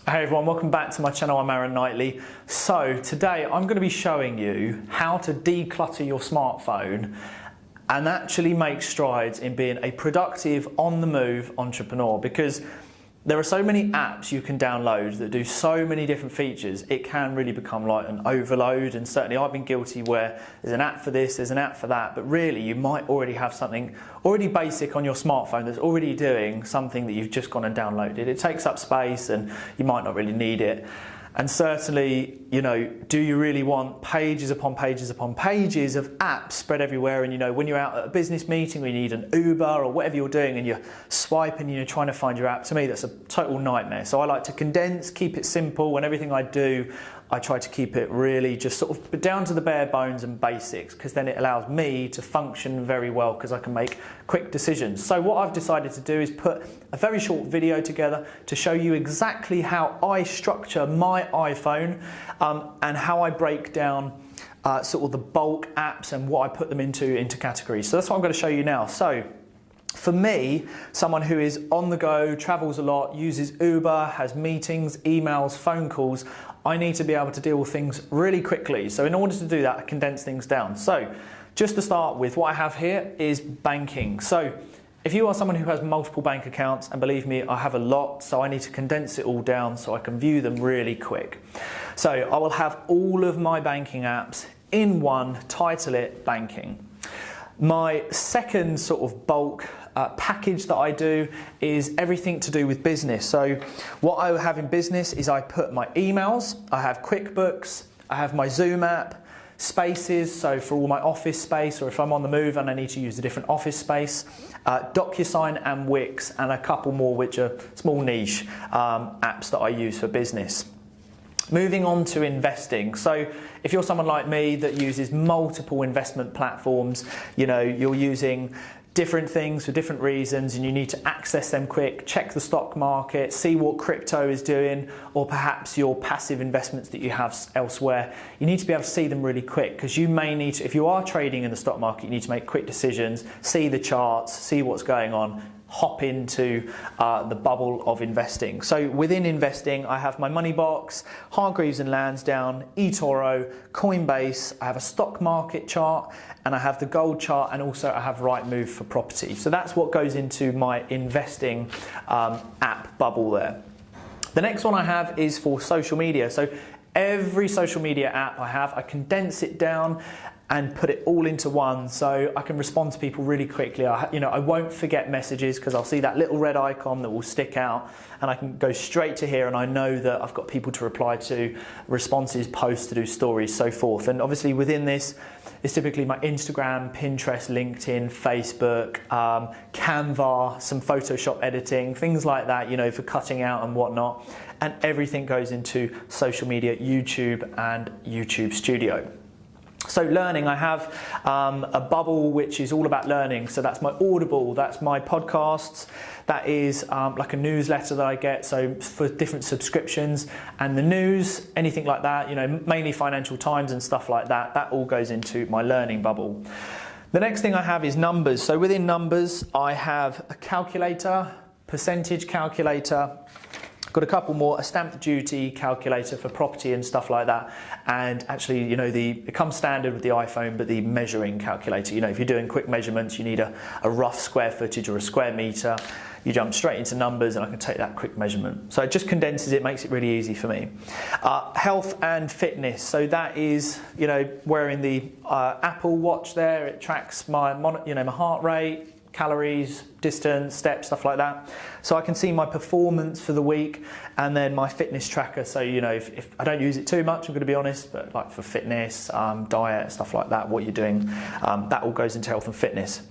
Hey everyone, welcome back to my channel. I'm Aaron Knightley. So today I'm going to be showing you how to declutter your smartphone and actually make strides in being a productive, on-the-move entrepreneur, because there are so many apps you can download that do so many different features. It can really become like an overload, and certainly I've been guilty where there's an app for this, there's an app for that, but really you might already have something already basic on your smartphone that's already doing something that you've just gone and downloaded. It takes up space and you might not really need it. And certainly, do you really want pages upon pages upon pages of apps spread everywhere? And when you're out at a business meeting or you need an Uber or whatever you're doing and you're swiping and you're trying to find your app, to me that's a total nightmare. So I like to condense, keep it simple, and everything I do, I try to keep it really just sort of down to the bare bones and basics, because then it allows me to function very well because I can make quick decisions. So what I've decided to do is put a very short video together to show you exactly how I structure my iPhone and how I break down sort of the bulk apps and what I put them into categories. So that's what I'm going to show you now. So for me, someone who is on the go, travels a lot, uses Uber, has meetings, emails, phone calls, I need to be able to deal with things really quickly. So in order to do that, I condense things down. So just to start with, what I have here is banking. So if you are someone who has multiple bank accounts, and believe me, I have a lot, so I need to condense it all down so I can view them really quick. So I will have all of my banking apps in one, title it banking. My second sort of bulk package that I do is everything to do with business. So what I have in business is I put my emails, I have QuickBooks, I have my Zoom app, Spaces, so for all my office space, or if I'm on the move and I need to use a different office space, DocuSign and Wix, and a couple more which are small niche apps that I use for business. Moving on to investing. So if you're someone like me that uses multiple investment platforms, you're using different things for different reasons and you need to access them quick, check the stock market, see what crypto is doing, or perhaps your passive investments that you have elsewhere. You need to be able to see them really quick, because you may need to, if you are trading in the stock market, you need to make quick decisions, see the charts, see what's going on, hop into the bubble of investing. So within investing, I have my money box, Hargreaves and Lansdown, eToro, Coinbase, I have a stock market chart, and I have the gold chart, and also I have Rightmove for property. So that's what goes into my investing app bubble there. The next one I have is for social media. So every social media app I have, I condense it down and put it all into one, so I can respond to people really quickly. I won't forget messages because I'll see that little red icon that will stick out, and I can go straight to here, and I know that I've got people to reply to, responses, posts to do, stories, so forth. And obviously within this is typically my Instagram, Pinterest, LinkedIn, Facebook, Canva, some Photoshop editing, things like that, for cutting out and whatnot. And everything goes into social media, YouTube and YouTube Studio. So learning, I have a bubble which is all about learning. So that's my Audible, that's my podcasts, that is like a newsletter that I get, so for different subscriptions, and the news, anything like that, mainly Financial Times and stuff like that, that all goes into my learning bubble. The next thing I have is numbers. So within numbers, I have a calculator, percentage calculator, got a couple more, a stamp duty calculator for property and stuff like that, and actually it comes standard with the iPhone, but the measuring calculator, if you're doing quick measurements, you need a rough square footage or a square meter, you jump straight into numbers and I can take that quick measurement. So it just condenses it, makes it really easy for me. Health and fitness, so that is wearing the Apple Watch there, it tracks my my heart rate, calories, distance, steps, stuff like that. So I can see my performance for the week, and then my fitness tracker. So, if I don't use it too much, I'm going to be honest, but like for fitness, diet, stuff like that, what you're doing, that all goes into health and fitness.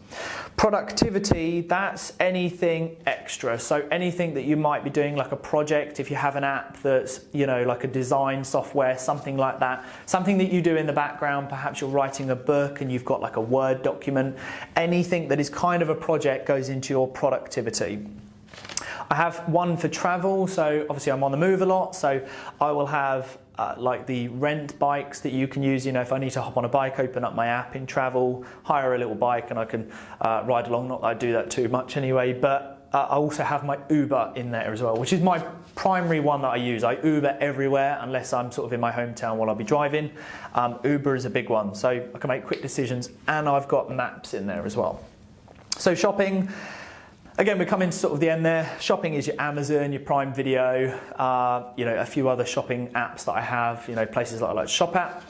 Productivity, that's anything extra. So anything that you might be doing, like a project, if you have an app that's, like a design software, something like that, something that you do in the background, perhaps you're writing a book and you've got like a Word document, anything that is kind of a project goes into your productivity. I have one for travel, so obviously I'm on the move a lot, so I will have like the rent bikes that you can use. If I need to hop on a bike, open up my app in travel, hire a little bike, and I can ride along. Not that I do that too much anyway, but I also have my Uber in there as well, which is my primary one that I use. I Uber everywhere unless I'm sort of in my hometown while I'll be driving. Uber is a big one, so I can make quick decisions, and I've got maps in there as well. So shopping, again, we're coming to sort of the end there. Shopping is your Amazon, your Prime Video, a few other shopping apps that I have, places like I like to shop at.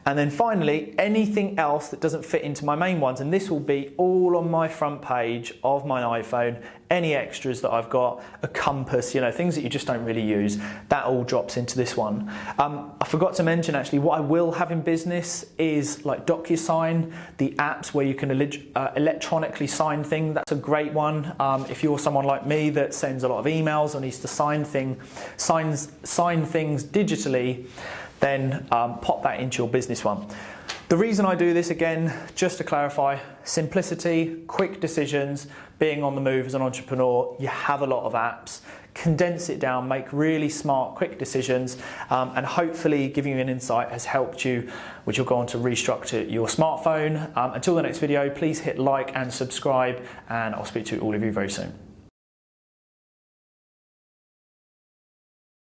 And then finally, anything else that doesn't fit into my main ones, and this will be all on my front page of my iPhone, any extras that I've got, a compass, things that you just don't really use, that all drops into this one. I forgot to mention actually, what I will have in business is like DocuSign, the apps where you can electronically sign things. That's a great one. If you're someone like me that sends a lot of emails or needs to sign things digitally, then pop that into your business one. The reason I do this, again, just to clarify, simplicity, quick decisions, being on the move as an entrepreneur, you have a lot of apps, condense it down, make really smart, quick decisions, and hopefully giving you an insight has helped you, which you'll go on to restructure your smartphone. Until the next video, please hit like and subscribe, and I'll speak to all of you very soon.